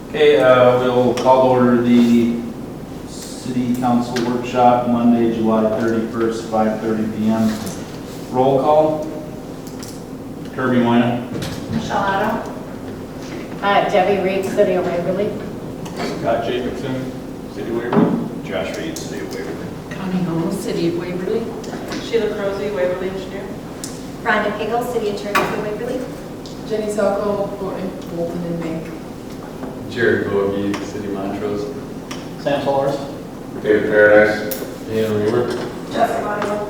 Okay, we'll call to order the City Council Workshop Monday, July 31st, 5:30 p.m. Roll call. Kirby Moyna. Michelle Otto. Debbie Reed, City of Waverly. Scott Jacobson, City of Waverly. Josh Reed, City of Waverly. Connie Holmes, City of Waverly. Sheila Croze, Waverly Engineer. Rhonda Pagel, City Attorney for Waverly. Jenny Selko, Bolton and Bank. Jared Bogie, City of Montrose. Sam Solars. David Paradise. Dan Weaver. Jessica Bonneville.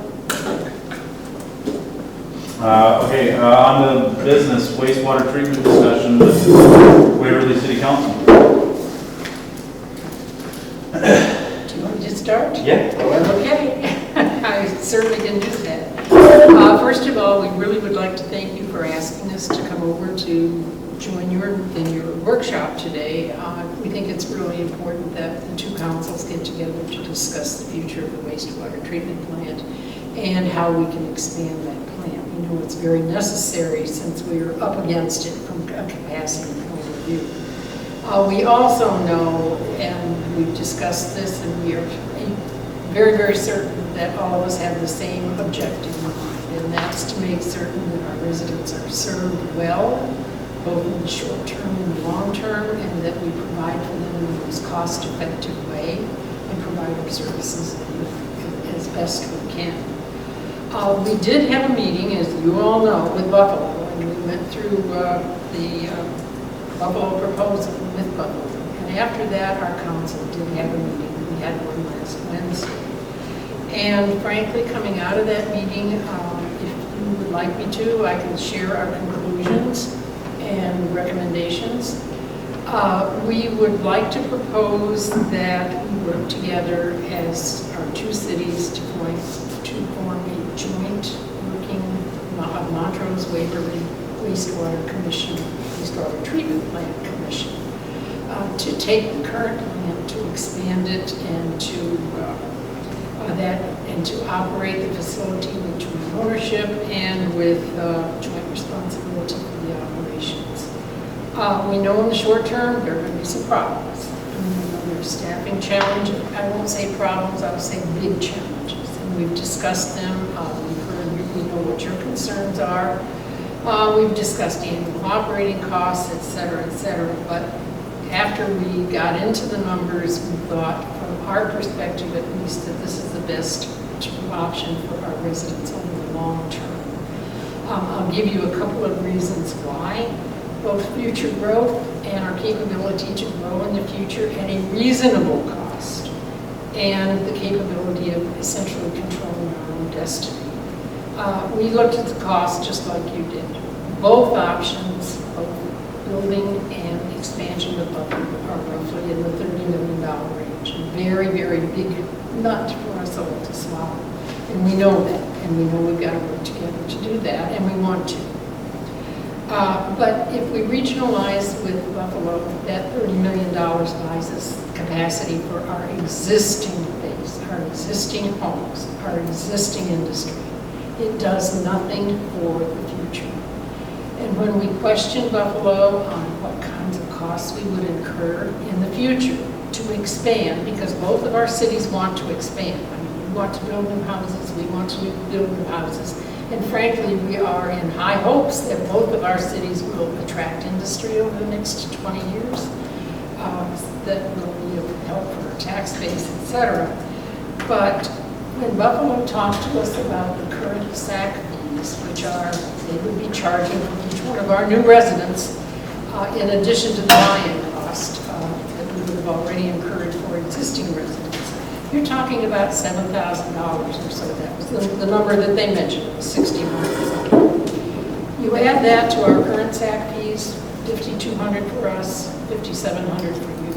Okay, on the business wastewater treatment discussion with Waverly City Council. Do you want me to start? Yeah. Okay, I certainly can do that. First of all, we really would like to thank you for asking us to come over to join in your workshop today. We think it's really important that the two councils get together to discuss the future of the wastewater treatment plant and how we can expand that plant. We know it's very necessary since we are up against it from a capacity point of view. We also know, and we've discussed this, and we are very, very certain that all of us have the same objective in mind, and that's to make certain that our residents are served well, both in the short term and the long term, and that we provide for them in the most cost-effective way and provide our services as best we can. We did have a meeting, as you all know, with Buffalo, and we went through the Buffalo proposal with Buffalo. And after that, our council did have a meeting. We had one last Wednesday. And frankly, coming out of that meeting, if you would like me to, I can share our conclusions and recommendations. We would like to propose that we work together as our two cities to form a joint working Montrose Waverly Wastewater Commission, Wastewater Treatment Plant Commission, to take the current plant, to expand it, and to operate the facility with joint ownership and with joint responsibility for the operations. We know in the short term there are going to be some problems. There's staffing challenges. I won't say problems, I would say big challenges. And we've discussed them. We've heard, we know what your concerns are. We've discussed annual operating costs, et cetera, but after we got into the numbers, we thought, from our perspective at least, that this is the best option for our residents over the long term. I'll give you a couple of reasons why. Both future growth and our capability to grow in the future at a reasonable cost, and the capability of essentially controlling our own destiny. We looked at the cost just like you did. Both options, both building and expansion of Buffalo, are roughly in the $30 million range. A very, very big nut for us all to swallow. And we know that, and we know we've got to work together to do that, and we want to. But if we regionalize with Buffalo, that $30 million buys us capacity for our existing base, our existing homes, our existing industry. It does nothing for the future. And when we question Buffalo on what kinds of costs we would incur in the future to expand, because both of our cities want to expand. I mean, we want to build new houses, we want to build new houses. And frankly, we are in high hopes that both of our cities will attract industry over the next 20 years that will be of help for our tax base, et cetera. But when Buffalo talked to us about the current SAC fees, which they would be charging for each one of our new residents, in addition to the buy-in cost that we would have already incurred for existing residents, you're talking about $7,000 or so. That was the number that they mentioned. It was $1,600. You add that to our current SAC fees, $5,200 for us, $5,700 for you,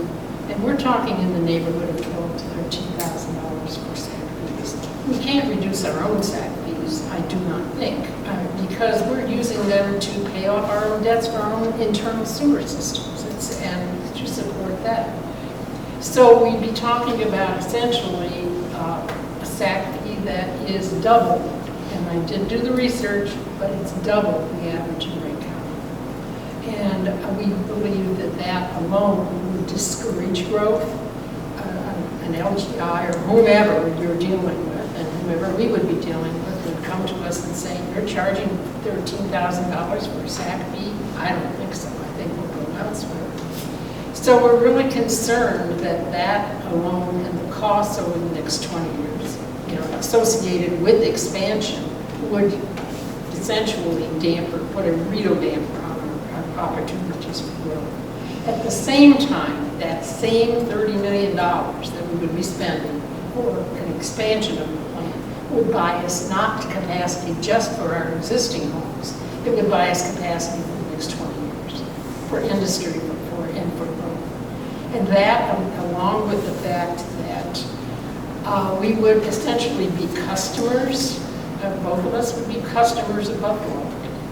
and we're talking in the neighborhood of $12,000 to $13,000 for SAC fees. We can't reduce our own SAC fees, I do not think, because we're using them to pay off our own debts for our own internal sewer systems and to support that. So we'd be talking about essentially a SAC fee that is double, and I did do the research, but it's double the average in Wright County. And we believe that that alone would discourage growth. An LGI or whomever you're dealing with, and whomever we would be dealing with, would come to us and say, you're charging $13,000 for a SAC fee? I don't think so. I think we'll go elsewhere. So we're really concerned that that alone and the costs over the next 20 years, associated with expansion, would essentially put a real damper on our opportunities for growth. At the same time, that same $30 million that we would be spending for an expansion of the plant would buy us not capacity just for our existing homes. It would buy us capacity for the next 20 years for industry and for growth. And that, along with the fact that we would essentially be customers, both of us would be customers of Buffalo.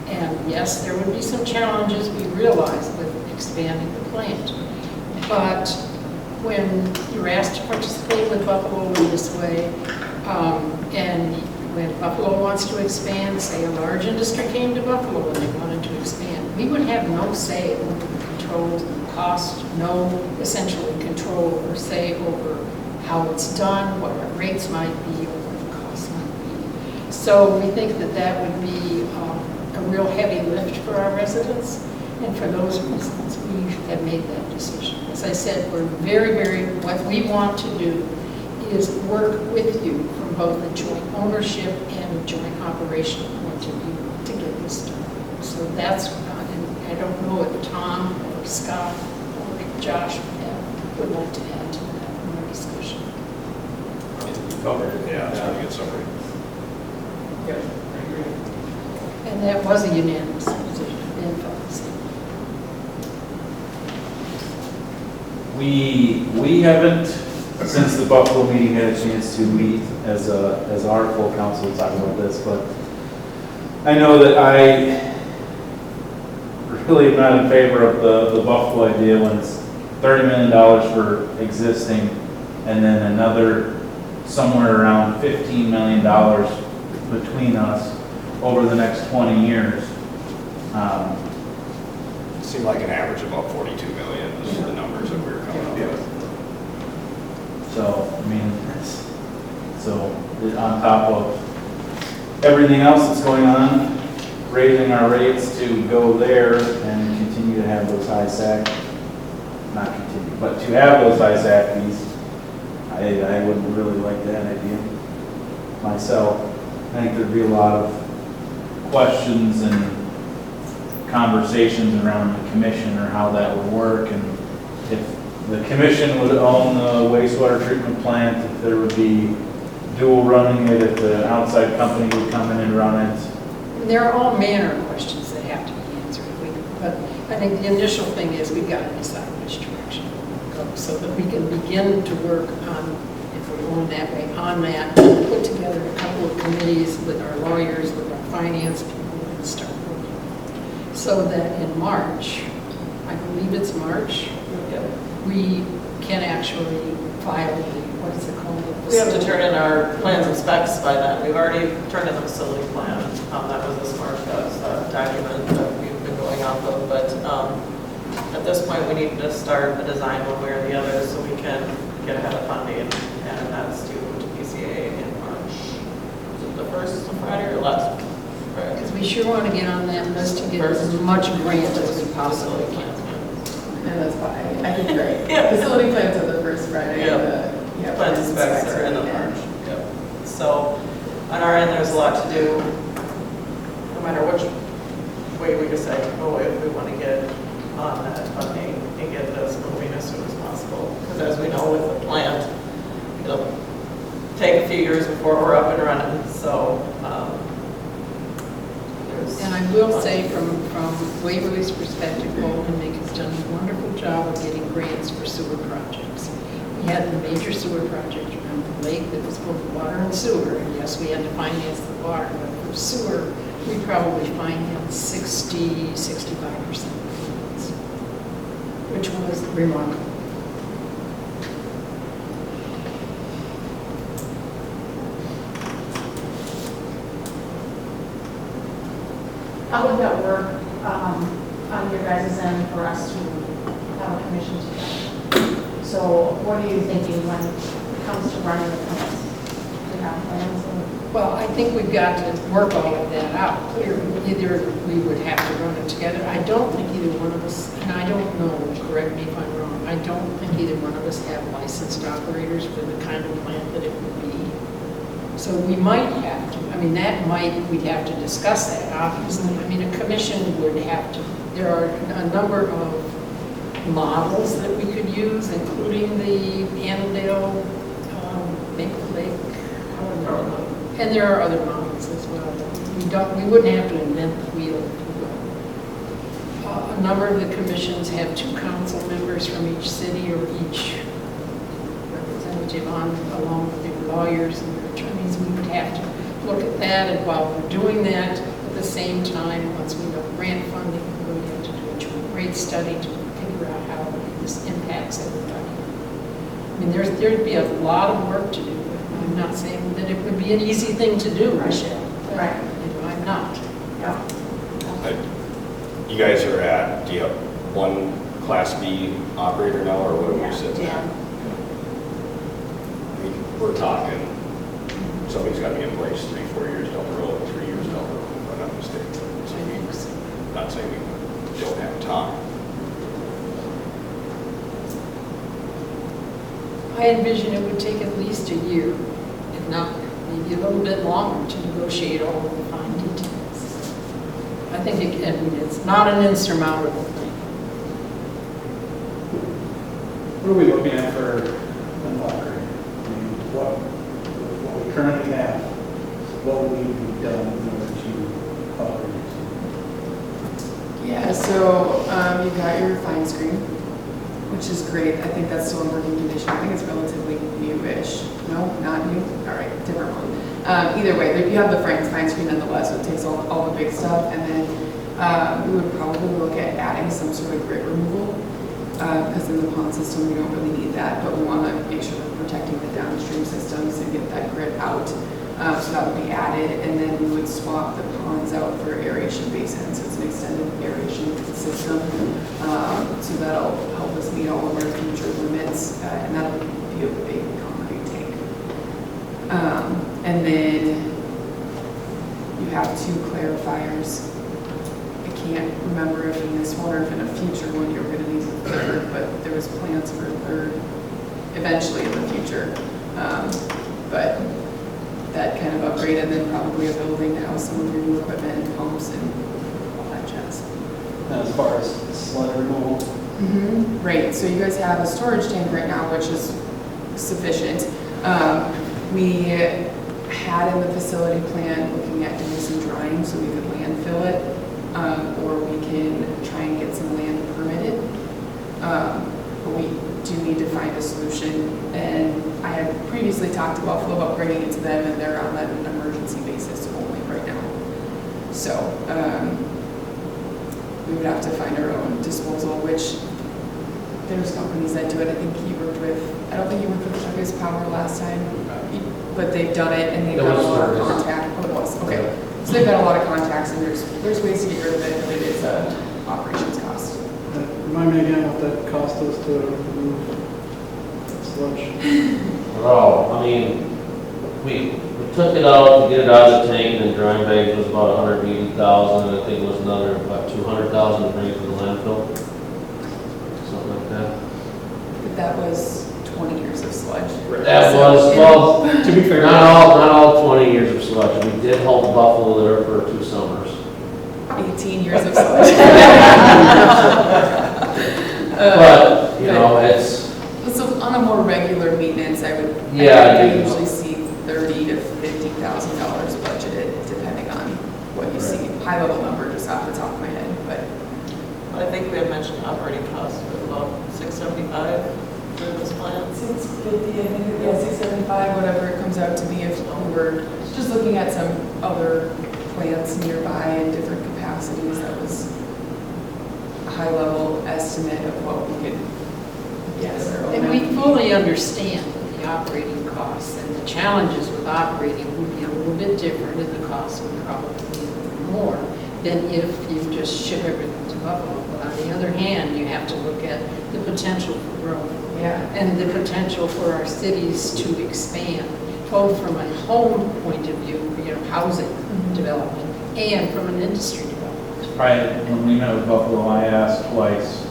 And yes, there would be some challenges we realize with expanding the plant. But when you're asked to participate with Buffalo in this way, and when Buffalo wants to expand, say a large industry came to Buffalo and they wanted to expand, we would have no say over the controls and the cost, no essentially control or say over how it's done, what our rates might be, or what the costs might be. So we think that that would be a real heavy lift for our residents, and for those reasons, we have made that decision. As I said, we're what we want to do is work with you from both a joint ownership and a joint operational point of view to get this done. So that's, and I don't know if Tom or Scott or Josh would like to add to that in our discussion. Covered it, yeah, it's pretty good summary. And that was a unanimous position. Ben felt the same. We haven't, since the Buffalo meeting, had a chance to meet as our full council to talk about this, but I know that I really am not in favor of the Buffalo idea when it's $30 million for existing and then another somewhere around $15 million between us over the next 20 years. It seemed like an average of about 42 million is the numbers that we were coming up with. So, I mean, on top of everything else that's going on, raising our rates to go there and continue to have those high SAC, not continue, but to have those high SAC fees, I wouldn't really like that idea myself. I think there'd be a lot of questions and conversations around the commission or how that would work, and if the commission would own the wastewater treatment plant, if there would be dual running it, if the outside company would come in and run it. There are all manner of questions that have to be answered. But I think the initial thing is we've got to decide which direction we want to go so that we can begin to work on, if we're going that way, on that, put together a couple of committees with our lawyers, with our finance people, and start working. So that in March, I believe it's March, we can actually file the, what is it called? We have to turn in our plans and specs by then. We've already turned in the facility plan. That was this March document that we've been going off of. But at this point, we need to start the design one way or the other so we can get ahead of funding. And that's due to PCA in March. Is it the first Friday or last Friday? Because we sure want to get on that list to get as much grant as we possibly can. And that's why I think you're right. Yeah. Facility plans are the first Friday. Yeah. Yeah, Plans and specs are in the March. Yep. So on our end, there's a lot to do. No matter which way we decide to go, if we want to get on that funding and get this moving as soon as possible. Because as we know with the plant, it'll take a few years before we're up and running. So And I will say from Waverly's perspective, Golden has done a wonderful job of getting grants for sewer projects. We had a major sewer project around the lake that was both water and sewer, and yes, we had to finance the water, but for sewer, we probably financed 65% of the payments, which was remarkable. How would that work on your guys' end? for us to have a commission together. So what are you thinking when it comes to running the plans? Do you have plans? Well, I think we've got to work all of that out clearly. Either we would have to run it together. I don't think either one of us, and I don't know, correct me if I'm wrong, I don't think either one of us have licensed operators for the kind of plant that it would be. So we might have to, I mean, we'd have to discuss that, obviously. I mean, a commission would have to, there are a number of models that we could use, including the Annandale, Maple Lake, however. And there are other models as well. We wouldn't have to invent the wheel, if you will. A number of the commissions have 2 council members from each city or each representative on, along with their lawyers and their attorneys. We would have to look at that, and while we're doing that, at the same time, once we know grant funding, we're going to have to do a joint rate study to figure out how this impacts everybody. I mean, there'd be a lot of work to do. I'm not saying that it would be an easy thing to do, Michelle. Right. You know, I'm not. Yeah. You guys are at, do you have one Class B operator now, or what are we sitting at? I mean, we're talking, somebody's got to be in place 3-4 years down the road, 3 years down the road, if I'm not mistaken. So not saying we don't have time. I envision it would take at least a year, if not maybe a little bit longer, to negotiate all of the fine details. I think it's not an insurmountable thing. What are we looking at for an upgrade? I mean, what we currently have, what would need to be done in order to upgrade? Yeah, so you've got your fine screen, which is great. I think that's still in working condition. I think it's relatively new-ish. No, not new? All right, different one. Either way, you have the fine screen nonetheless, so it takes all the big stuff. And then we would probably look at adding some sort of grit removal, because in the pond system, we don't really need that, but we want to make sure we're protecting the downstream systems and get that grit out. So that would be added, and then we would swap the ponds out for aeration basins. So it's an extended aeration system. So that'll help us meet all of our future limits, and that'll be a big concrete tank. And then you have 2 clarifiers. I can't remember if in this one or if in a future one you're going to need a 3rd, but there was plans for a 3rd eventually in the future. But that kind of upgrade, and then probably a building to house some of your new equipment and pumps and all that jazz. And as far as sludge removal? Right, so you guys have a storage tank right now, which is sufficient. We had in the facility plan looking at doing some drying so we could landfill it, or we can try and get some land permitted. But we do need to find a solution, and I had previously talked to Buffalo about bringing it to them, and they're on an emergency basis only right now. So we would have to find our own disposal, which there's companies that do it. I think you worked with, I don't think you worked with Chuckus Power last time, but they've done it, and they've got a lot of contact. Oh, it was, okay. So they've got a lot of contacts, and there's ways to get rid of it, but it is a operations cost. Remind me again what that cost us to remove sludge. Oh, I mean, we took it out to get it out of the tank, and then drying bags was about 180,000, and I think it was another about 200,000 to bring it to the landfill. Something like that. But that was 20 years of sludge. That was, well, To be fair, not all 20 years of sludge. We did hold Buffalo there for 2 summers. 18 years of sludge. But, you know, it's... So on a more regular maintenance, I would, Yeah, I usually see $30,000 to $50,000 budgeted, depending on what you see. High level number just off the top of my head, but. I think we had mentioned operating costs of about $675 for this plan. 650, I think, yeah, 675, whatever it comes out to be if we were just looking at some other plants nearby in different capacities. That was a high level estimate of what we could get. And we fully understand the operating costs, and the challenges with operating would be a little bit different, and the costs would probably be more than if you just ship everything to Buffalo. But on the other hand, you have to look at the potential for growth Yeah. and the potential for our cities to expand, both from a home point of view, housing development, and from an industry development. Right, when we met with Buffalo, I asked twice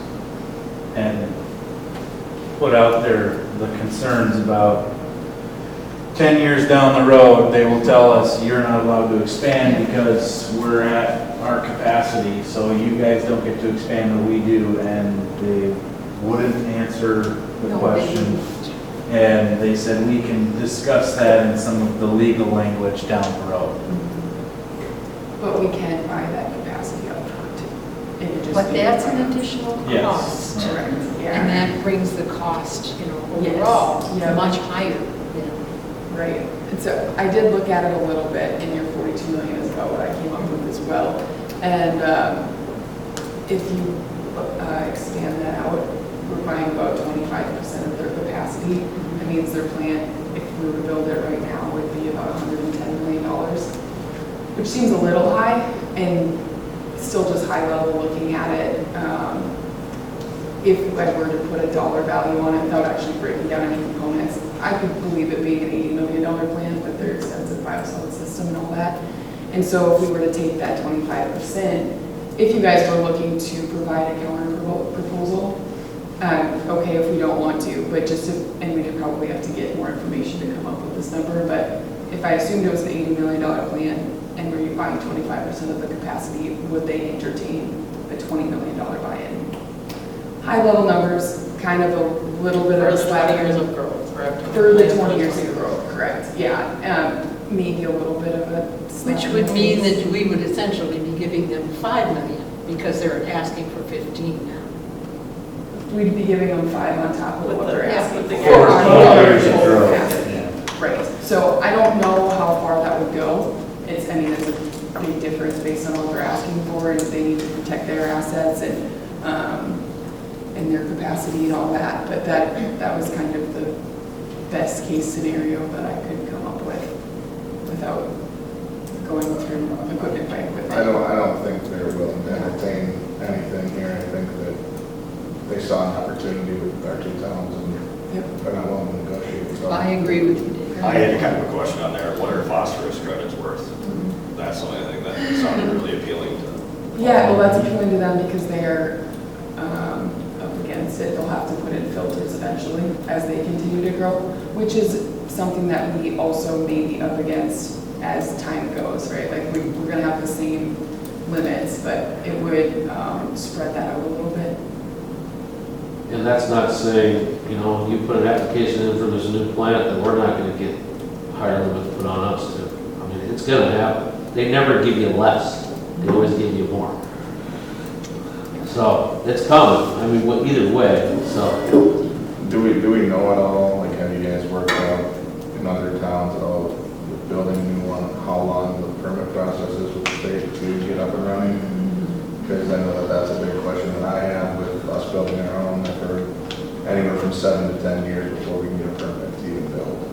and put out there the concerns about 10 years down the road, they will tell us you're not allowed to expand because we're at our capacity, so you guys don't get to expand what we do, and they wouldn't answer the question. And they said we can discuss that in some of the legal language down the road. But we can buy that capacity up front. It would just But be- that's an additional Yes. cost. Correct, And yeah, that brings the cost, Yes. overall, Yeah. much higher, right. And so I did look at it a little bit, and your 42 million is about what I came up with as well. And if you expand that out, we're buying about 25% of their capacity. That means their plant, if we were to build it right now, would be about $110 million, which seems a little high, and still just high level looking at it. If I were to put a dollar value on it without actually breaking down any components, I could believe it being an $80 million plant with their extensive biosolid system and all that. And so if we were to take that 25%, if you guys were looking to provide a counter proposal, okay, if we don't want to, but just to, and we could probably have to get more information to come up with this number, but if I assumed it was an $80 million plan and we're buying 25% of the capacity, would they entertain a $20 million buy-in? High level numbers, kind of a little bit For of the 20 slack years of growth, correct? for the 20 years of growth, correct, yeah. Maybe a little bit of a. which would mean that we would essentially be giving them 5 million because they're asking for 15 now. We'd be giving them 5 on top of With what the- they're yeah, asking with the for. guarantee. On top of Years of full growth, capacity. yeah. Right, so I don't know how far that would go. It's a big difference based on what they're asking for, and if they need to protect their assets and their capacity and all that. But that was kind of the best case scenario that I could come up with without going through equipment by equipment. I don't think they're willing to entertain anything here. I think that they saw an opportunity with our two towns and Yep. they're not willing to negotiate. So I agree with you, Dave. I had kind of a question on there, what are phosphorus credits worth? That's the only thing that sounded really appealing to. Yeah, well, that's appealing to them because they are up against it. They'll have to put in filters eventually as they continue to grow, which is something that we also may be up against as time goes, right? Like we're gonna have the same limits, but it would spread that out a little bit. And that's not saying, you put an application in for this new plant, that we're not gonna get higher limits put on us too. I mean, it's gonna happen. They never give you less, they always give you more. So, it's coming, I mean, either way, so. do we know at all, like have you guys worked out in other towns at all with building a new one, how long the permit process is with the state to get up and running? Because I know that that's a big question that I have with us building our own, that for anywhere from 7 to 10 years before we can get a permit to even build.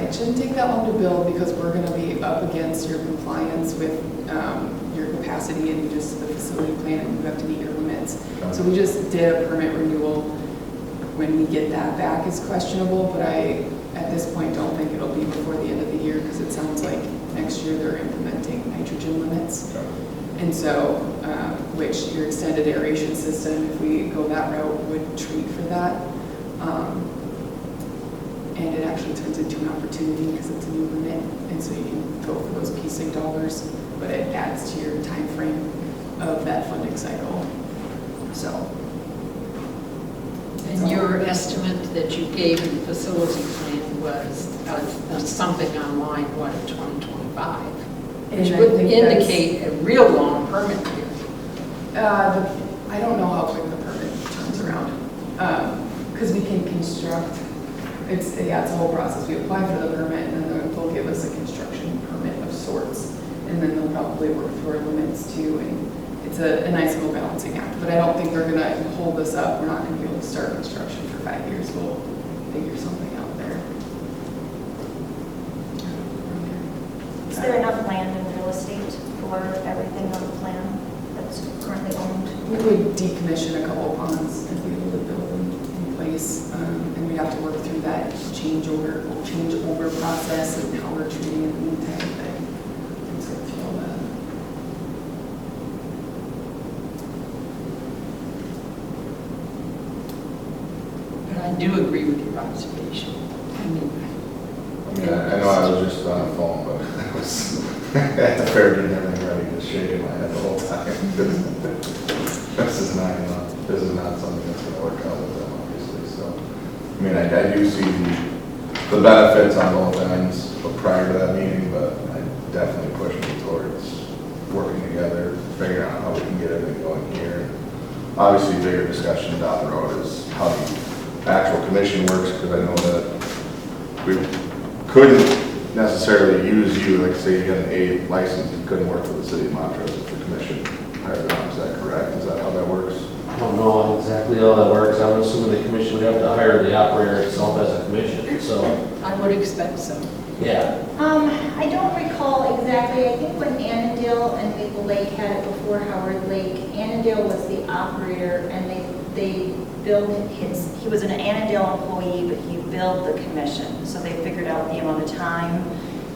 It shouldn't take that long to build because we're gonna be up against your compliance with your capacity and just the facility plan, and you have to meet your limits. So we just did a permit renewal. When we get that back is questionable, but I, at this point, don't think it'll be before the end of the year because it sounds like next year they're implementing nitrogen limits. And so, which your extended aeration system, if we go that route, would treat for that. And it actually turns into an opportunity because it's a new limit, and so you can go for those PSIG dollars, but it adds to your time frame of that funding cycle. So. And your estimate that you gave in the facility plan was something on line, what, of 2025? Which And I would think that's- indicate a real long permit period. I don't know how quick the permit turns around, because we can construct. It's a whole process. We apply for the permit, and then they'll give us a construction permit of sorts, and then they'll probably work through our limits too, and it's a nice little balancing act. But I don't think they're gonna hold us up. We're not gonna be able to start construction for 5 years. We'll figure something out there. Is there enough land and real estate for everything on the plan that's currently owned? We would decommission a couple ponds and be able to build them in place. And we'd have to work through that changeover process and how we're treating it in the meantime. But it's going to feel that. But I do agree with your observation. I mean, Yeah, I know I was just on the phone, but I was at the fair getting everything ready, just shaking my head the whole time. This is not something that's gonna work out with them, obviously, so. I mean, I do see the benefits on both ends prior to that meeting, but I definitely push me towards working together, figuring out how we can get everything going here. Obviously, bigger discussion down the road is how the actual commission works, because I know that we couldn't necessarily use you, like say you got an A license, you couldn't work for the city of Montrose if the commission hired on, is that correct? Is that how that works? I don't know exactly how that works. I'm assuming the commission would have to hire the operator itself as a commission, so, I would expect so. yeah. I don't recall exactly, I think when Annandale and Maple Lake had it before Howard Lake, Annandale was the operator and they billed he was an Annandale employee, but he billed the commission, so they figured out the amount of time.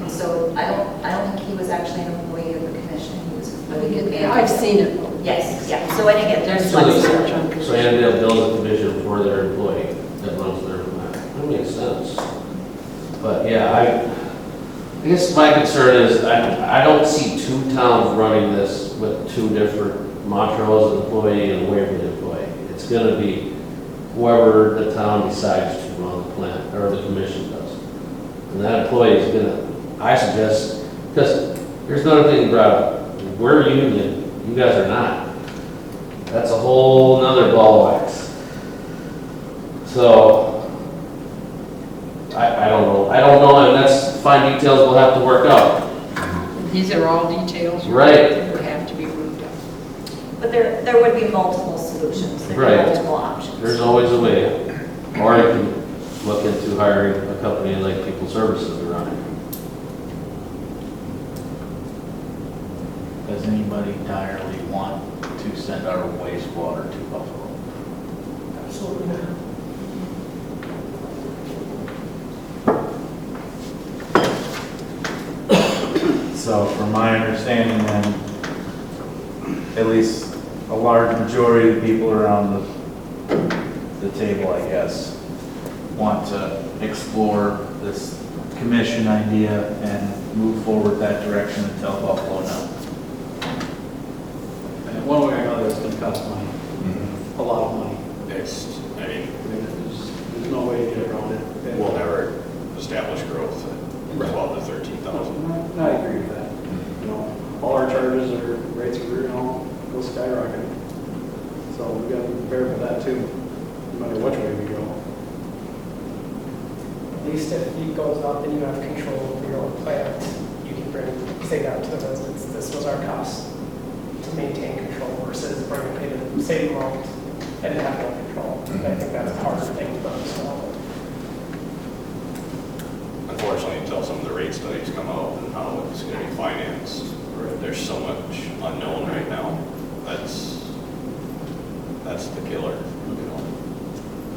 And so I don't think he was actually an employee of the commission, he was. I've seen it. Yes, yeah, so I didn't get, there's So one. the- So Annandale bills the commission for their employee that runs their plant. That makes sense. But yeah, I guess my concern is I don't see two towns running this with two different Montrose employee and Waverly employee. It's gonna be whoever the town decides to run the plant, or the commission does. And that employee is gonna, I suggest, because here's another thing you brought up. We're union, you guys are not. That's a whole nother ball of wax. So, I don't know. I don't know, and that's fine details we'll have to work out. These are all details. Right. That would have to be worked out. But there would be multiple solutions, there Right. are multiple options. There's always a way. Or you can look into hiring a company like People Services to run it. Does anybody direly want to send our wastewater to Buffalo? Absolutely not. So from my understanding then, at least a large majority of the people around the table, I guess, want to explore this commission idea and move forward that direction and tell Buffalo no. And one way or another, it's gonna cost money, a lot of money. I mean, There's no way to get around it. we'll never establish growth at 12 to 13,000. I agree with that. You know, all our charges or rates are, go skyrocketing. So we got to be prepared for that too, no matter which way we go. At least if it goes up and you have control over your own plant, you can say that to the residents, this was our cost to maintain control versus bringing pay the same amount and have no control. I think that's a harder thing to understand. Unfortunately, until some of the rate studies come out and how it's going to be financed, there's so much unknown right now. That's the killer. You know?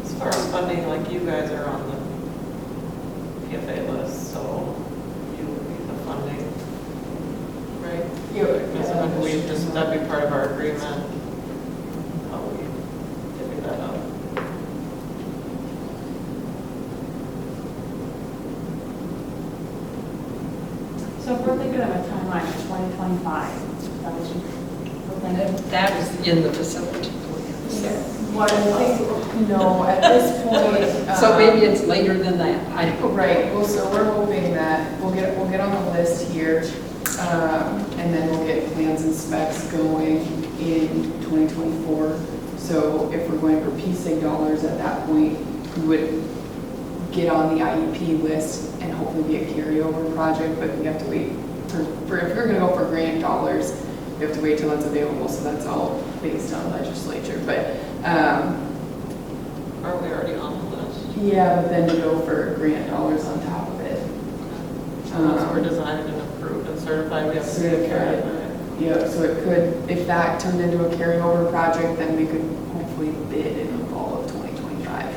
As far as funding, like you guys are on the PFA list, so you would need the funding, right? So would we just, that'd be part of our agreement, how we divvy that up. So if we're thinking of a timeline of 2025, that was That was in the facility plan. So- What I think, no, at this point. So maybe it's later than that. I don't know. Right, well, so we're hoping that we'll get on the list here, and then we'll get plans and specs going in 2024. So if we're going for PSIG dollars at that point, we would get on the IEP list and hopefully be a carryover project, but we have to wait for if you're gonna go for grant dollars, we have to wait till it's available, so that's all based on legislature, but, Are we already on the list? yeah, but then to go for grant dollars on top of it. Once we're designed and approved and certified, we have to do a Certified. credit. Yeah, so it could, if that turned into a carryover project, then we could hopefully bid in the fall of 2025,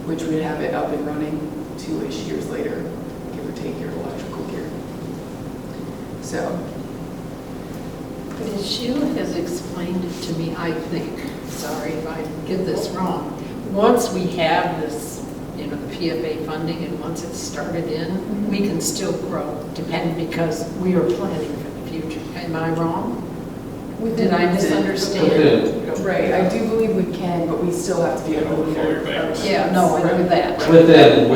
which would have it up and running 2-ish years later, give or take your electrical gear. So, But as Sheila has explained it to me, I think, sorry if I get this wrong, once we have this, you know, the PFA funding, and once it's started in, we can still grow, because we are planning for the future. Am I wrong? Did I misunderstand? right, I do believe we can, but we still have to be able to meet Overflow your banks. Yeah, no, I knew that. Within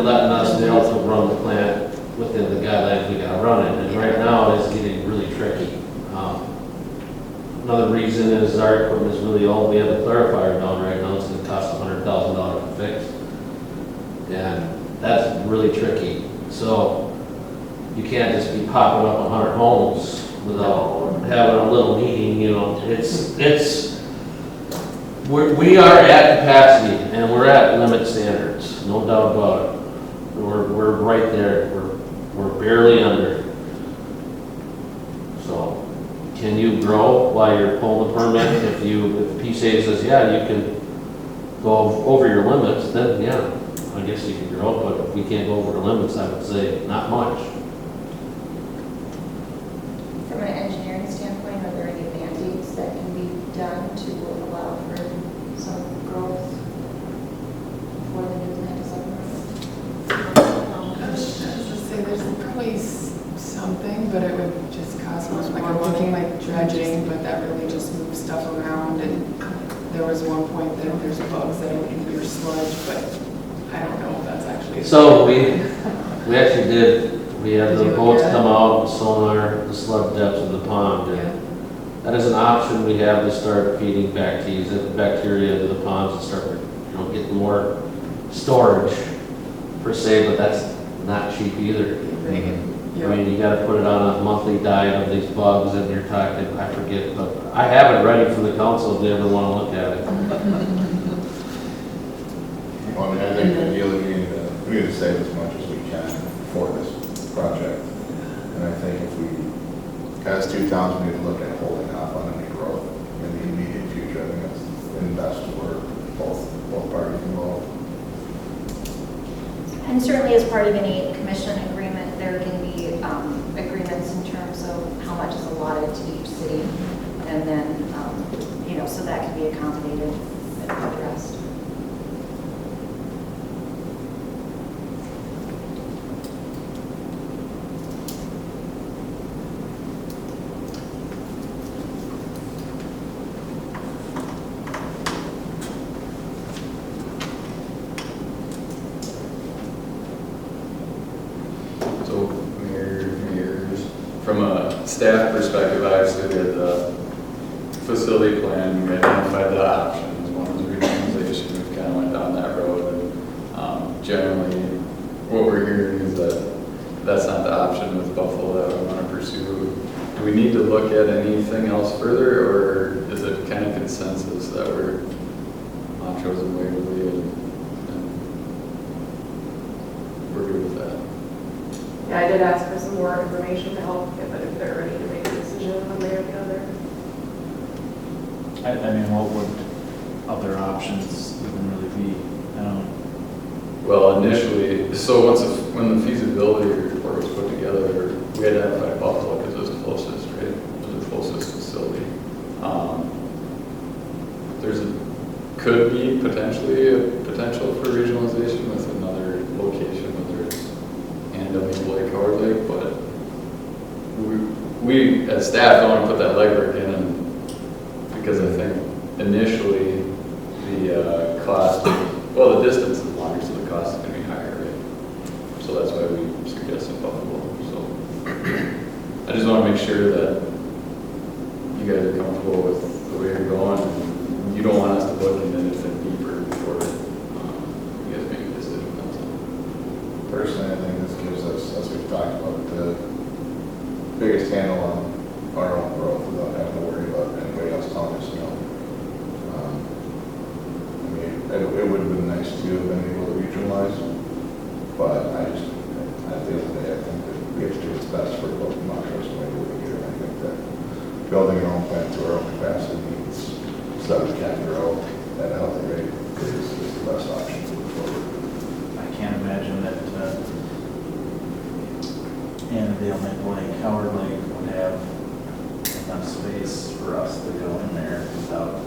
letting us be able to run the plant within the guidelines we gotta run it, and right now it's getting really tricky. Another reason is our equipment is really old, we have a clarifier down right now, it's gonna cost $100,000 to fix. And that's really tricky, so you can't just be popping up 100 homes without having a little meeting, you know, we are at capacity, and we're at limit standards, no doubt about it. We're right there, we're barely under. So, can you grow while you're pulling the permit? If PSA says, yeah, you can go over your limits, then yeah, I guess you can grow, but if we can't go over the limits, I would say not much. From an engineering standpoint, are there any mandates that can be done to allow for some growth before the new plant is up and running? I was just to say, there's probably something, but it would just cost much, like I'm thinking like dredging, but that really just moves stuff around, and there was one point that there's bugs that would eat your sludge, but I don't know if that's actually. So we actually did, we had the boats come out and sonar the sludge depths of the pond. And that is an option we have to start feeding bacteria to the ponds and start, you know, getting more storage per se, but that's not cheap either. I mean, you gotta put it on a monthly diet of these bugs, and you're talking, I forget, but I have it ready for the council if they ever wanna look at it. Well, I mean, I think ideally we need to save as much as we can for this project. And I think if we, as two towns, we need to look at holding off on any growth in the immediate future. I think that's in best for both parties involved. And certainly as part of any commission agreement, there can be agreements in terms of how much is allotted to each city. And then, you know, so that can be accommodated and addressed. So, Mayor's, from a staff perspective, obviously we had the facility plan, we identified the options. One was regionalization, we kind of went down that road. And generally, what we're hearing is that that's not the option with Buffalo that we want to pursue. Do we need to look at anything else further, or is it kind of consensus that we're Montrose and Waverly and we're good with that? Yeah, I did ask for some more information to help, but if they're ready to make a decision one way or the other. I mean, what would other options even really be? I don't. Well, initially, so when the feasibility report was put together, we identified Buffalo because it was the closest, right? It was the closest facility. Could be potentially a potential for regionalization with another location, whether it's Annandale Lake, Howard Lake, but we as staff don't want to put that legwork in, and because I think initially the cost, well, the distance is longer, so the cost is going to be higher, right? So that's why we suggested Buffalo. So I just want to make sure that you guys are comfortable with the way you're going, and you don't want us to look into anything deeper before you guys make a decision. That's all. Personally, I think this gives us, as we've talked about, the biggest handle on our own growth without having to worry about anybody else telling us no. I mean, it would have been nice to have been able to regionalize, but at the end of the day, I think that we have to do what's best for both Montrose and Waverly here. I think that building our own plant to our own capacity needs, so that we can grow at a healthy rate, is the best option to move forward. I can't imagine that Annandale, Maple Lake, Howard Lake would have enough space for us to go in there without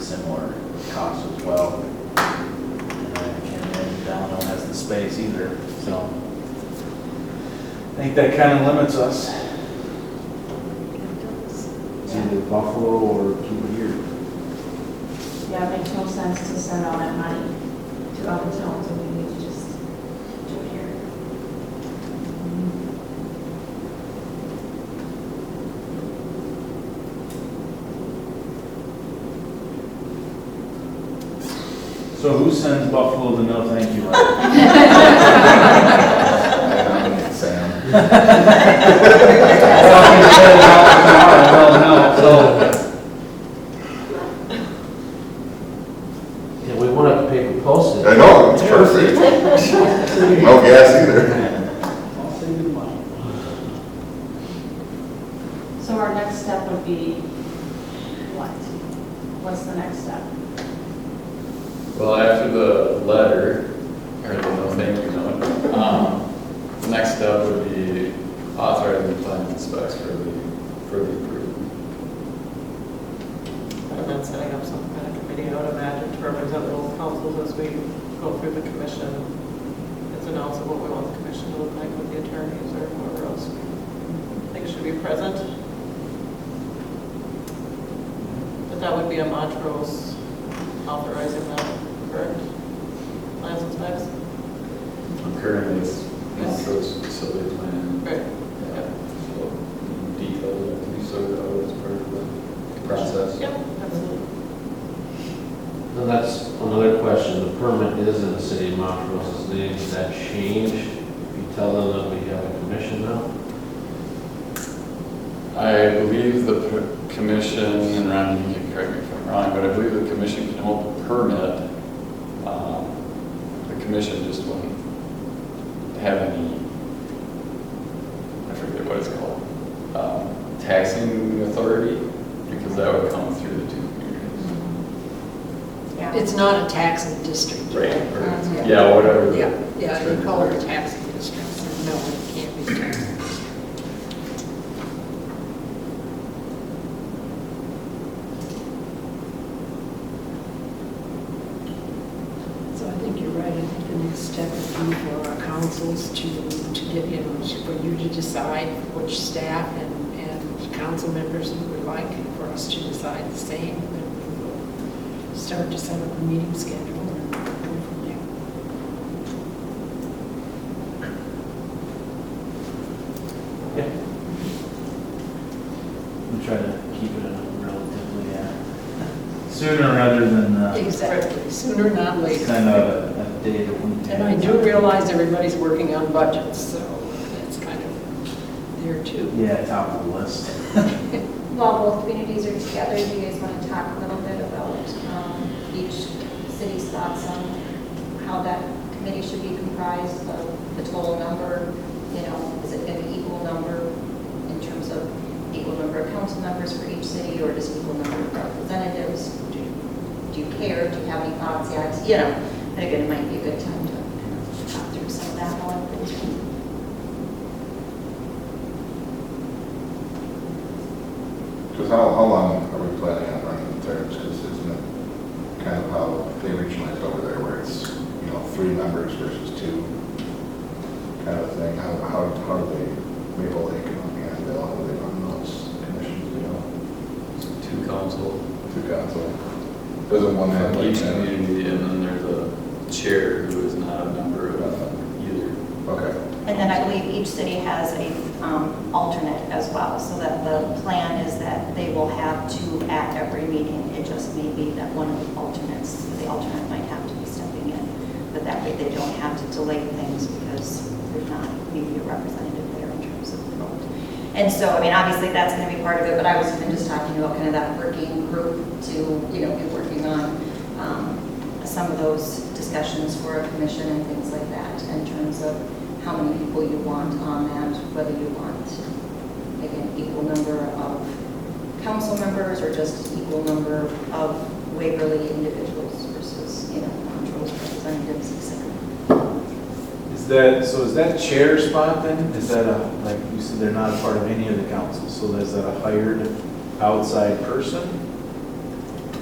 similar costs as well. And I can't imagine Delano has the space either, so I think that kind of limits us. It's either Buffalo or keep it here. Yeah, it makes no sense to send all that money to other towns and we need to just do it here. So who sends Buffalo the no thank you letter? Sam. Yeah, we want to paper posted. I know, it's perfect. No gas either. I'll save you the money. So our next step would be what? What's the next step? Well, after the letter, or the no thank you note, the next step would be authorizing plans and specs for the approval. And then setting up some kind of committee, I would imagine, to represent those councils as we go through the commission. It's announced what we want the commission to look like with the attorneys or whoever else we think should be present. But that would be a Montrose authorizing that, correct? Plans and specs? Currently, it's Montrose facility plan. Right. Yeah. So details that we sorted out as part of the process. Yep, absolutely. And that's another question. The permit is in the city of Montrose's name. Does that change if you tell them that we have a commission now? I believe the commission, and Ron, you can correct me if I'm wrong, but I believe the commission can hold the permit. The commission just wouldn't have any, I forget what it's called, taxing authority, because that would come through the two communities. Yeah. It's not a taxing district. Right. Yeah, whatever. Yeah, they call it a taxing district, so no, it can't be taxing district. So I think you're right. I think the next step would be for our councils to get, for you to decide which staff and council members you would like, for us to decide the same. And we will start to set up a meeting schedule and go from there. Yeah. We try to keep it in a relatively sooner rather than Exactly, sooner not later. send out a date of when. And I do realize everybody's working on budgets, so that's kind of there too. Yeah, top of the list. While both communities are together, do you guys want to talk a little bit about each city's thoughts on how that committee should be comprised, the total number, is it going to be equal number in terms of equal number of council members for each city, or just equal number of representatives? Do you care? Do you have any thoughts yet? I think it might be a good time to talk through some of that while everybody's ready. Because how long are we planning on running the terms? Because isn't it kind of how they regionalize over there, where it's, 3 members versus 2 kind of thing? How do they, Maple Lake and Annandale, how do they run those commissions, Two council. 2 council? Doesn't one have like Each that? community, and then there's a chair who is not a member of either. Okay. And then I believe each city has a alternate as well, so that the plan is that they will have 2 at every meeting. It just may be that one of the alternate might have to be stepping in, but that way they don't have to delay things because there's not maybe a representative there in terms of the vote. And so, obviously that's going to be part of it, but I was even just talking about kind of that working group to, be working on some of those discussions for a commission and things like that in terms of how many people you want on that, whether you want, again, equal number of council members or just equal number of Waverly individuals versus, Montrose representatives, et cetera. Is that chair spot then? Is that like you said, they're not a part of any of the councils, so is that a hired outside person?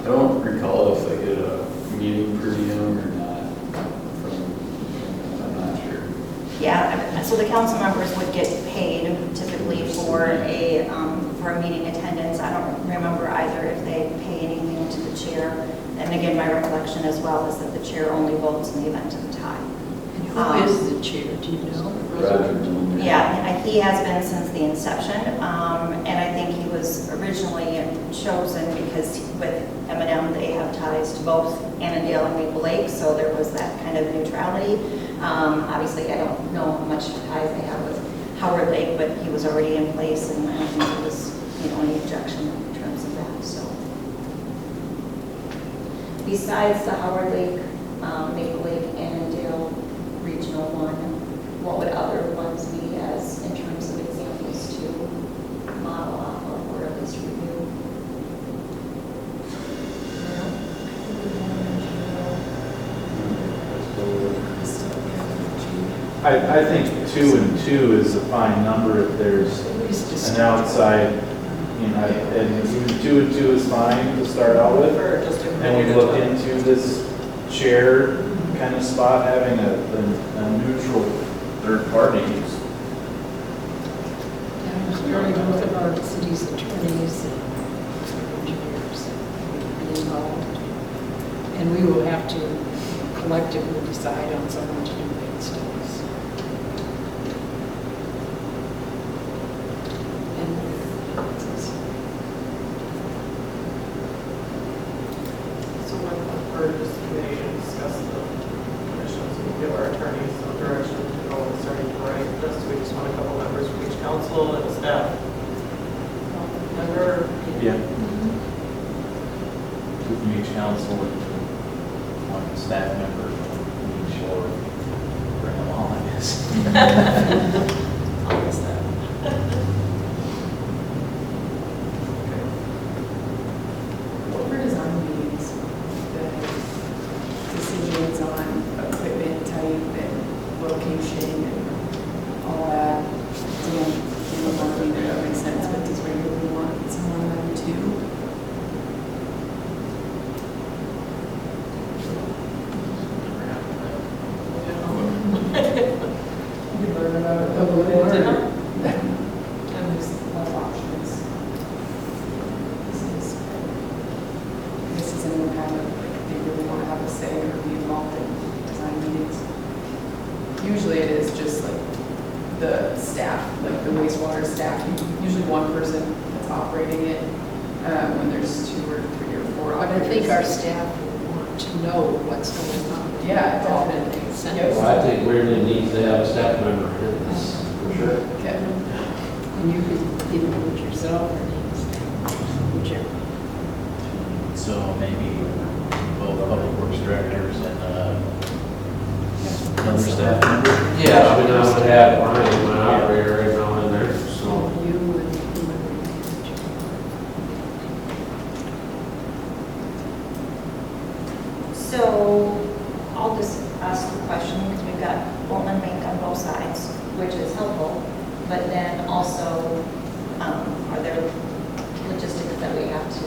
I don't recall if they get a meeting per diem or not. I'm not sure. Yeah, so the council members would get paid typically for a meeting attendance. I don't remember either if they pay anything to the chair. And again, my recollection as well is that the chair only votes in the event of a tie. And who is the chair, do you know? Roger. Yeah, he has been since the inception, and I think he was originally chosen because with M&M, they have ties to both Annandale and Maple Lake, so there was that kind of neutrality. Obviously, I don't know how much ties they have with Howard Lake, but he was already in place, and I don't think there was, any objection in terms of that, so. Besides the Howard Lake, Maple Lake, Annandale Regional 1, what would other ones be as in terms of examples to model off of or at least review? I think 2 and 2 is a fine number if there's an outside, and even 2 and 2 is fine to start out with. Or just a And we look into this chair kind of spot, having a neutral third party. Starting both of our city's attorneys and engineers be involved. And we will have to collectively decide on someone to do rate studies. And So when the purchase committee to discuss the commissions, we give our attorneys some direction to go starting to write this. We just want a couple members from each council and staff. Member? Yeah. 2 from each council and 1 staff member from each, or bring them all, I guess. All the staff. What were design meetings, the decisions on equipment type and location and all that? Dan, want me to make sense, but does Waverly want someone on them too? You learn about it. Dinner? And there's less options. This is anyone kind of, they really want to have a say or be involved in design meetings. Usually it is just like the staff, like the wastewater staff, usually one person that's operating it, when there's 2 or 3 or 4 But I operators. think our staff would want to know what's going on. Yeah, definitely. Sense. Well, I think Waverly needs to have a staff member in this, for sure. Okay. And you could even do it yourself or whichever. So maybe both public works directors and another staff member? Yeah, I mean, I would have Brian, my operator, right now in there, so. You and whoever you So I'll just ask the question because we've got Bolton and Mink on both sides, which is helpful. But then also, are there logistics that we have to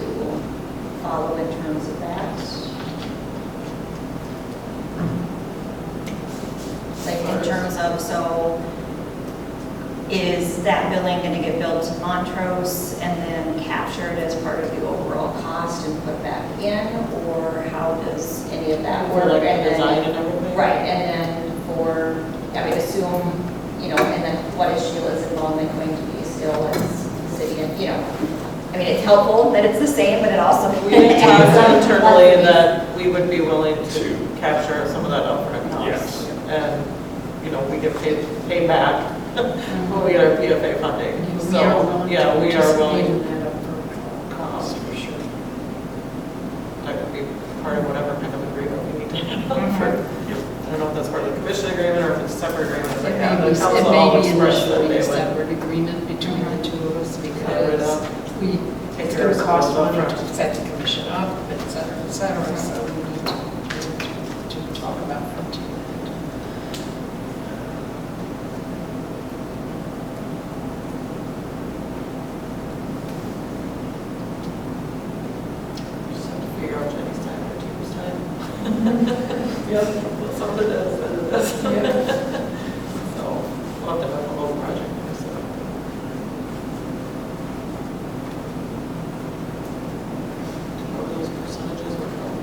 follow in terms of that? Like in terms of, so is that building going to get built to Montrose and then captured as part of the overall cost and put back in? Or how does any of that work? For like And the then- design and everything? Right, and then for, I would assume, and then what is Sheila's involvement going to be still as city and, I mean, it's helpful that it's the same, but it also. We had talked internally that we would be willing to capture some of that upfront cost. Yes. And, we get paid back when we get our PFA funding. So, yeah, we are willing. that up for cost, for sure. That could be part of whatever kind of agreement we need to have for, I don't know if that's part of the commission agreement or if it's a separate agreement. But yeah, the council It all may be expressed that initially they a would separate agreement between the two of us cover it because up. we, Take it's care cost money to set the commission up, et cetera, so we need to talk about fronting that. Just have to figure out Jenny's time or Tim's time. Yep. Some of it is, some of it is. So, we'll have to have a little project there, so. What were those percentages were from?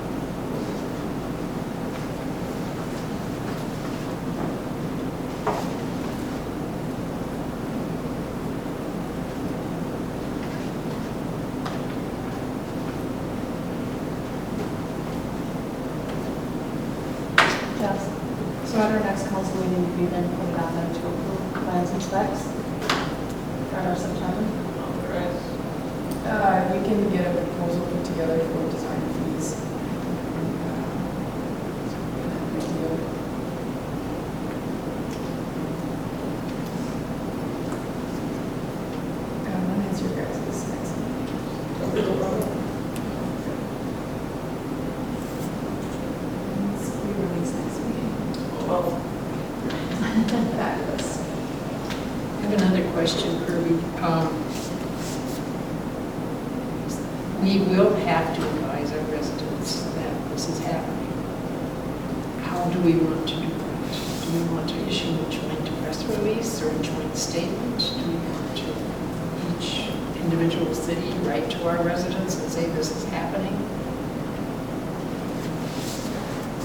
Yes. So at our next council meeting, we then put it on there to approve plans and specs for our September. You can get a proposal put together for design fees. When is your guys' next meeting? Let's re-release next meeting. Well, Fabulous. I have another question, Kirby. We will have to advise our residents that this is happening. How do we want to do that? Do we want to issue a joint press release or a joint statement? Do we want to, each individual city, write to our residents and say this is happening?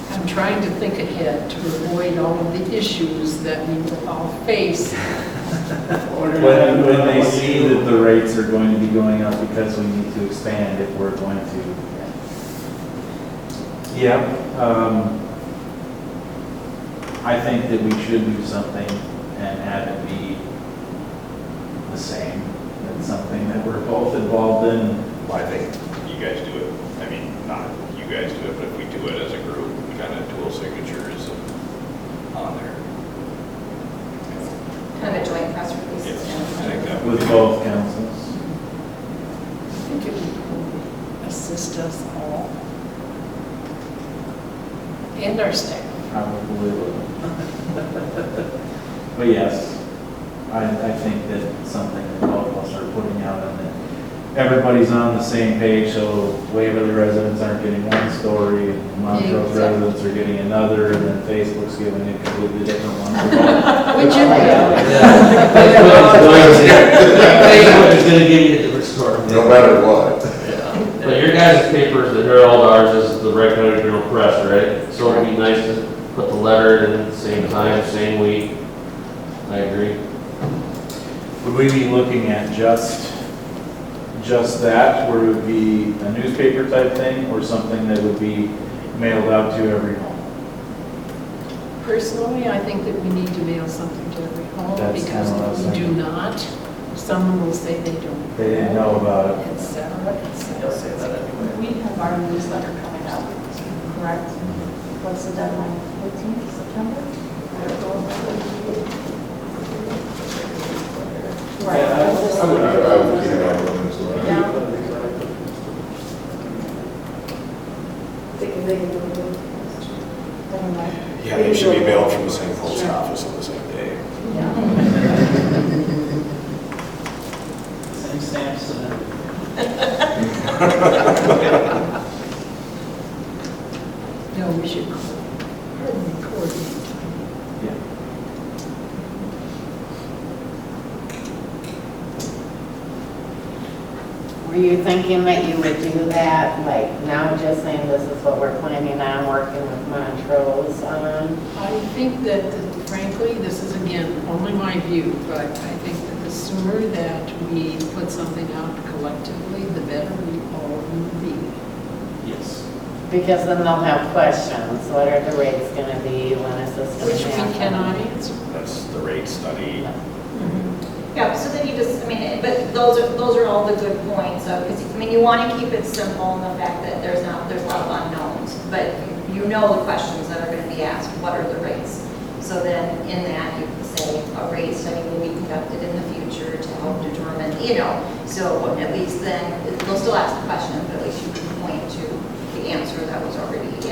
I'm trying to think ahead to avoid all of the issues that we will all face. When they see that the rates are going to be going up because we need to expand if we're going to. Yeah, I think that we should do something and have it be the same. It's something that we're both involved in. Well, I think you guys do it, I mean, not you guys do it, but if we do it as a group, we kind of dual signatures on there. Kind of a joint press release. Yes, I think that would With be. both councils. I think it would assist us all and our staff. Probably will. But yes, I think that something that both of us are putting out and that everybody's on the same page, so Waverly residents aren't getting one story, and Montrose Exactly. residents are getting another, and then Facebook's giving a completely different one. Which Facebook is gonna give you a different story. No matter what. But your guys' paper is the Herald, ours is the Regular Journal Press, right? So it'd be nice to put the letter in at the same time, same week. I agree. Would we be looking at just that, where it would be a newspaper type thing, or something that would be mailed out to every home? Personally, I think that we need to mail something to every home, That's because kinda what I was if we do thinking. not, someone will say they don't. They didn't know about it. Et cetera, et You'll cetera. say that anyway. We have our newsletter coming out, correct? What's the deadline, 15th of September? Right. I would keep it on the newsletter. Yeah. They can do it. Doesn't matter. Yeah, they should be mailed from the same post office on the same day. Yeah. Same stamps and No, we should probably coordinate. yeah. Were you thinking that you would do that, like now just saying this is what we're planning on working with Montrose on? I think that frankly, this is again, only my view, but I think that the sooner that we put something out collectively, the better we all will be. Yes. Because then they'll have questions. What are the rates gonna be? When is this gonna Which we happen? cannot answer. That's the rate study. Yeah, so then you just, I mean, but those are all the good points, because, I mean, you want to keep it simple in the fact that there's a lot of unknowns, but you know the questions that are going to be asked, what are the rates? So then in that, you can say a rate study will be conducted in the future to help determine, So at least then, they'll still ask the question, but at least you can point to the answer that was already in the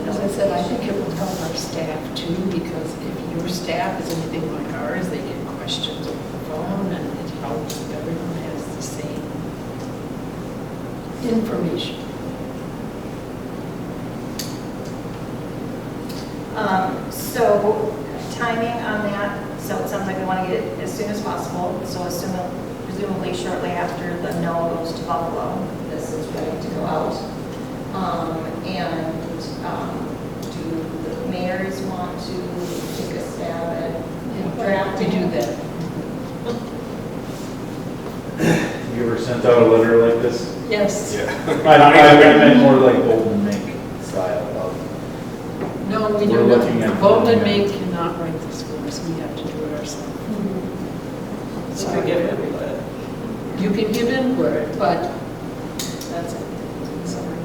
As I said, I notification. think it will help our staff too, because if your staff is anything like ours, they get questions over the phone, and it helps if everyone has the same information. So timing on that, so it sounds like we want to get it as soon as possible. So presumably shortly after the no goes to Buffalo, this is ready to go out. Do the mayors want to take a stab at drafting? We do that. You ever sent out a letter like this? Yes. I meant more like Bolton Mink style of, No, we We're do looking not. at Bolton doing it. May cannot write this for us, we have to do it ourselves. So we give input. You can give input, but that's it. Sorry.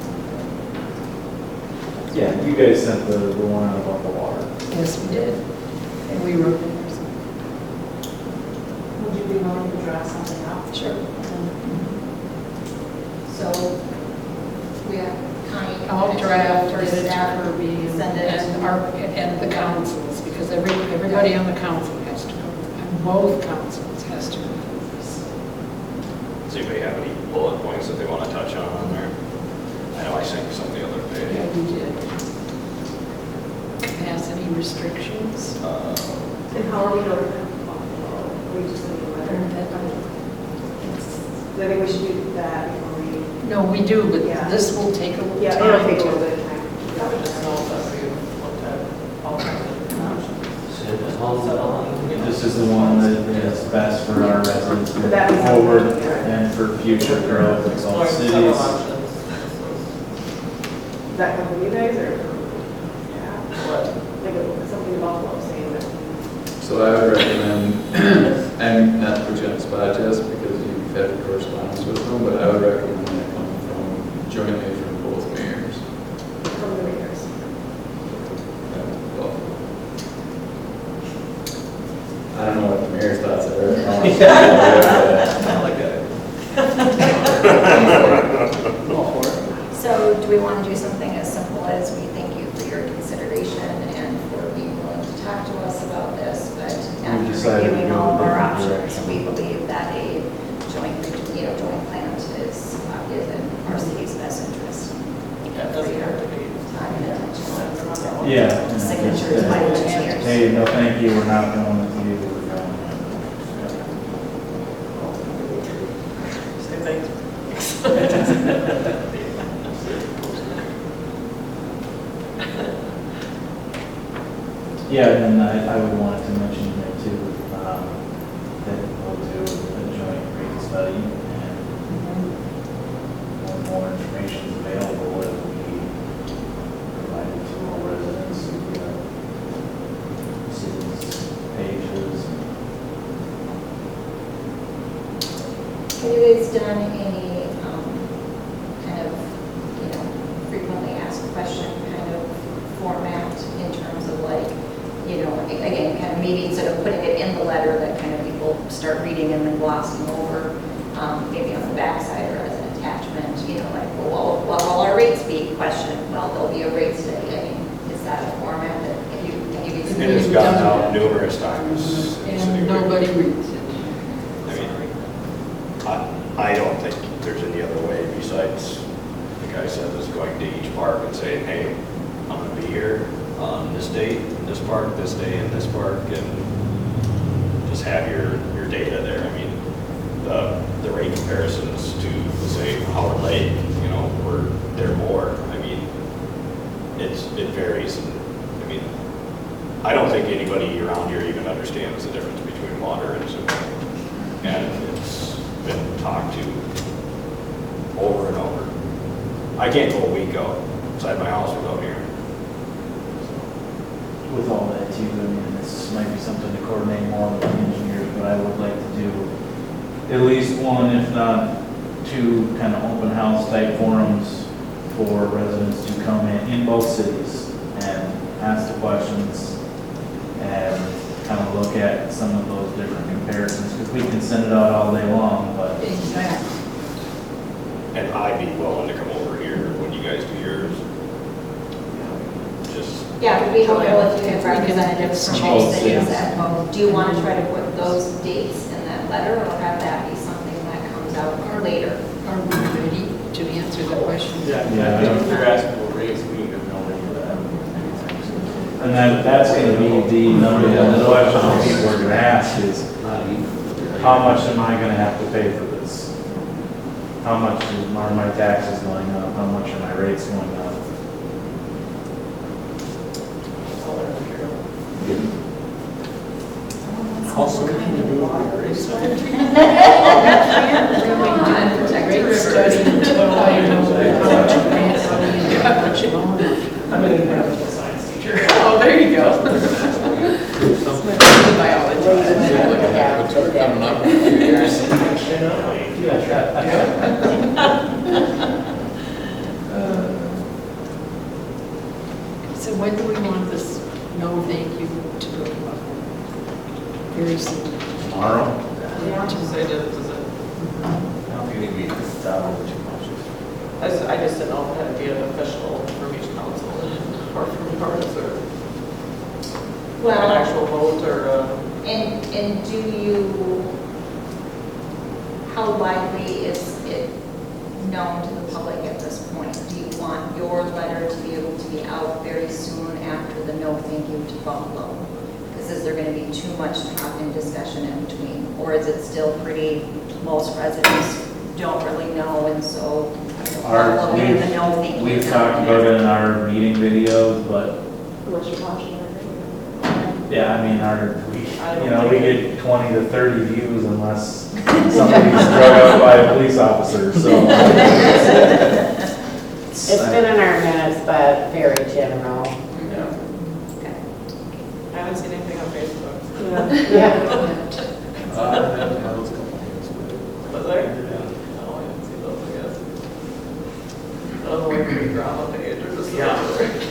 yeah, you guys sent the one out about the water. Yes, we did. And we wrote it ourselves. Would you be willing to draw something up? Sure. So we have Connie. I'll draft for it to staff, Kirby send it. and the councils, because everybody on the council has to go, and both councils has to go through this. Does anybody have any bullet points that they want to touch on there? I know I sent you some the other Yeah, day. we did. Capacity restrictions. And how are we notifying? Are we just leaving a letter? I think we should do that before we. No, we do, but Yeah. this will take a little Yeah, time. it'll take a little bit of time. I would just know that we looked at alternative options. This is the one that is best for our residents But that moving is- forward and for future growth of all Exploring several cities. options. Does that come from you guys or? Yeah. What? Like something about Buffalo saying that. So I would recommend, and not to put you on the spot, Jess, because you've had correspondence with them, but I would recommend that come from, jointly from both mayors. From the mayors. Well, I don't know what the mayor's thoughts are. I like that. So do we want to do something as simple as we thank you for your consideration and for being willing to talk to us about this, but after decided to reviewing go all of a our different options, direction. we believe that a joint plan is in our city's best interest. Yeah, it doesn't hurt to be. Yeah. Signatures by engineers. Hey, no, thank you, we're not going with you, we're going. Say thanks. Yeah, and I would want to mention here too, that we'll do a joint rate study and when more information is available, it will be provided to all residents via cities pages. Have you guys done any kind of, frequently asked question kind of format in terms of like, again, kind of maybe instead of putting it in the letter that kind of people start reading and then glossing over, maybe on the backside or as an attachment, like, well, what will our rates be? Question, well, there'll be a rate study. I mean, is that a format that you It has gone out numerous times. in the city. And nobody reads it. I mean, I don't think there's any other way besides, the guy said, is going to each park and saying, hey, I'm gonna be here on this date, in this park, this day, in this park, and just have your data there. I mean, the rate comparisons to, say, Howard Lake, they're more. I mean, it varies. And, I mean, I don't think anybody around here even understands the difference between water and sewer. And it's been talked to over and over. I can't go a week outside my house without hearing. With all that too, I mean, this might be something to coordinate more with the engineers, but I would like to do at least one, if not two, kind of open house type forums for residents to come in both cities and ask the questions and kind of look at some of those different comparisons, because we can send it out all day long, but And I'd be willing to come over here when you guys do yours. Just, Yeah, it would be helpful if you had If we can representatives from exchange both cities cities. at home. Do you want to try to put those dates in that letter, or have that be something that comes out later? Are we ready to answer the question? Yeah. If you're asking for a raise, we need to know any of that. and then that's going to be the number one question that people are going to ask is, how much am I going to have to pay for this? How much are my taxes going up? How much are my rates going up? How soon can you do a raise? Rate study until I know how much grant money and how much loan. I'm an environmental science teacher. Oh, there you go. Biology. Coming up. So when do we want this no thank you to go up? Very soon. Tomorrow? Tuesday, does it? I don't think we travel too much. I just didn't know if it had to be an official from each council or from yours or an Well, actual vote or, and do you, how widely is it known to the public at this point? Do you want your letter to be able to be out very soon after the no thank you to Buffalo? Because is there going to be too much talk and discussion in between? Or is it still pretty, most residents don't really know, and so Buffalo and the no thank you? We've talked about it in our meeting videos, but Unless you're watching it. yeah, I mean, we get 20 to 30 views unless somebody's drug out by a police officer, so. It's been in our minutes, but very general. Okay. I haven't seen anything on Facebook. Yeah. Was there? No, I didn't see those, I guess. I don't know if it's drama page or just.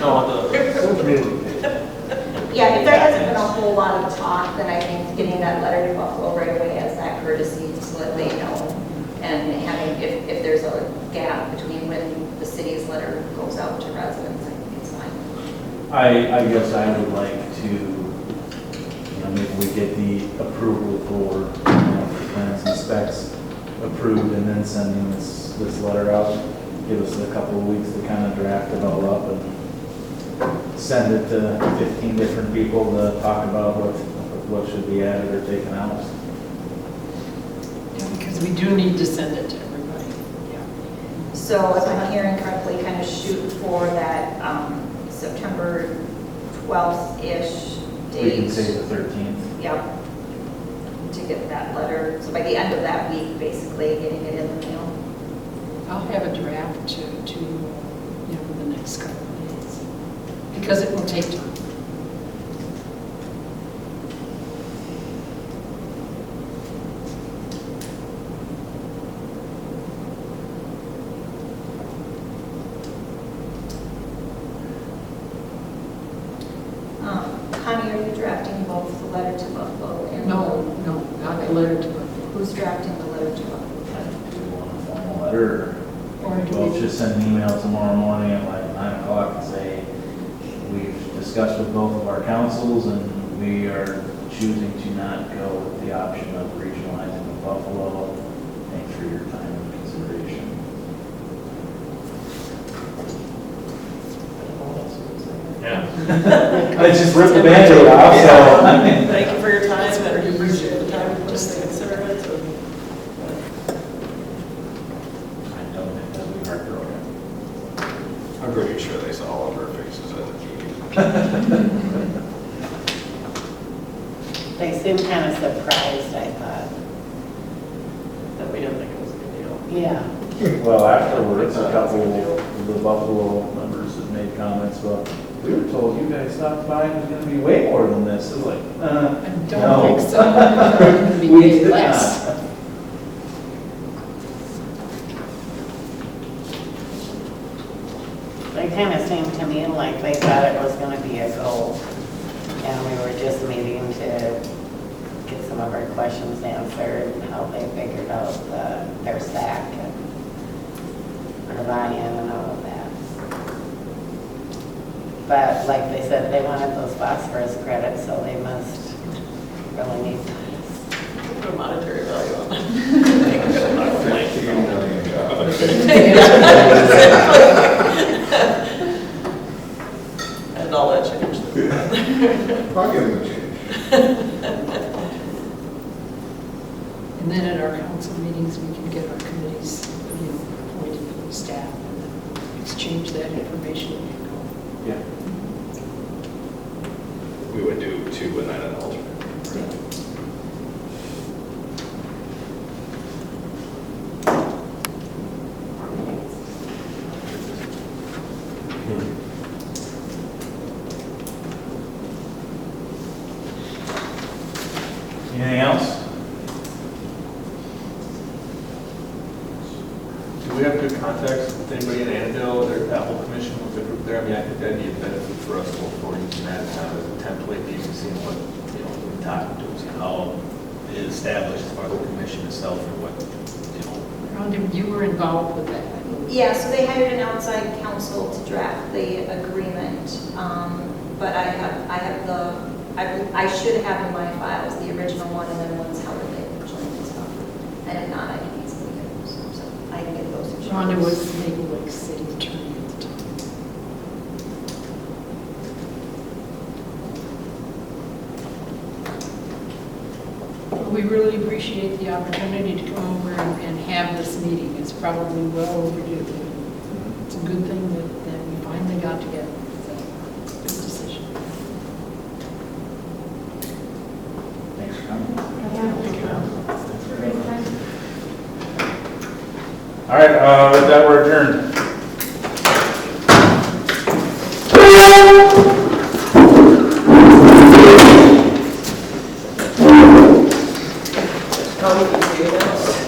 No, the social media page. Yeah, if there hasn't been a whole lot of talk, then I think getting that letter to Buffalo right away as that courtesy so that they know. And having, if there's a gap between when the city's letter goes out to residents, I think it's fine. I guess I would like to, maybe we get the approval for, plans and specs approved and then sending this letter out. Give us a couple of weeks to kind of draft it all up and send it to 15 different people to talk about what should be added or taken out. Yeah, because we do need to send it to everybody. So if I'm hearing correctly, kind of shoot for that September 12th-ish We can date. say the 13th. Yep. To get that letter, so by the end of that week, basically, getting it in the mail. I'll have a draft to the next couple of days, because it will take time. Connie, are you drafting both the letter to Buffalo and? No, not the letter to Buffalo. Who's drafting the letter to Buffalo? Do you want a formal letter? Or do We'll we just send an email tomorrow morning at like 9 o'clock and say, we've discussed with both of our councils and we are choosing to not go with the option of regionalizing with Buffalo. Thanks for your time and consideration. Yeah. I just ripped the Band-Aid off, so. Thank you for your time and appreciate the time just to consider it. I don't think that'll be heartbroken. I'm pretty sure they saw all of our faces at the meeting. They seemed kind of surprised, I thought. That we didn't think it was a big deal. Yeah. Well, afterwards, a couple of the Buffalo members have made comments, well, we were told you guys stopped by and it was gonna be way more than this. It was like, I don't no. think so. It's going to be We way did less. not. They kind of seemed to me like they thought it was going to be a go. And we were just meeting to get some of our questions answered, and how they figured out their stack and our buy-in and all of that. But like they said, they wanted those phosphorus credits, so they must really need Put a monetary value on it. $15 million. And all that change. I'll give them a change. And then at our council meetings, we can get our committees, appointed staff and then exchange that information. Yeah. We would do 2 and then an alternate. Anything else? Do we have good contacts with anybody in Annandale, or their Apple Commission with the group there? I mean, I think that'd be a benefit for us to look for using that kind of as a template, maybe seeing what, we're talking to, see how it is established as far as the commission itself and what, Rhonda, you were involved with that. Yeah, so they hired an outside counsel to draft the agreement, but I should have in my files the original one and then one's Howard Lake joined and stuff. And if not, I can easily get those, so I can get those. Rhonda was maybe like city attorney at the time. Well, we really appreciate the opportunity to come over and have this meeting. It's probably well overdue. It's a good thing that we finally got together. So, it's a good decision. Thanks for coming. All right, with that, we're adjourned. How would you do this?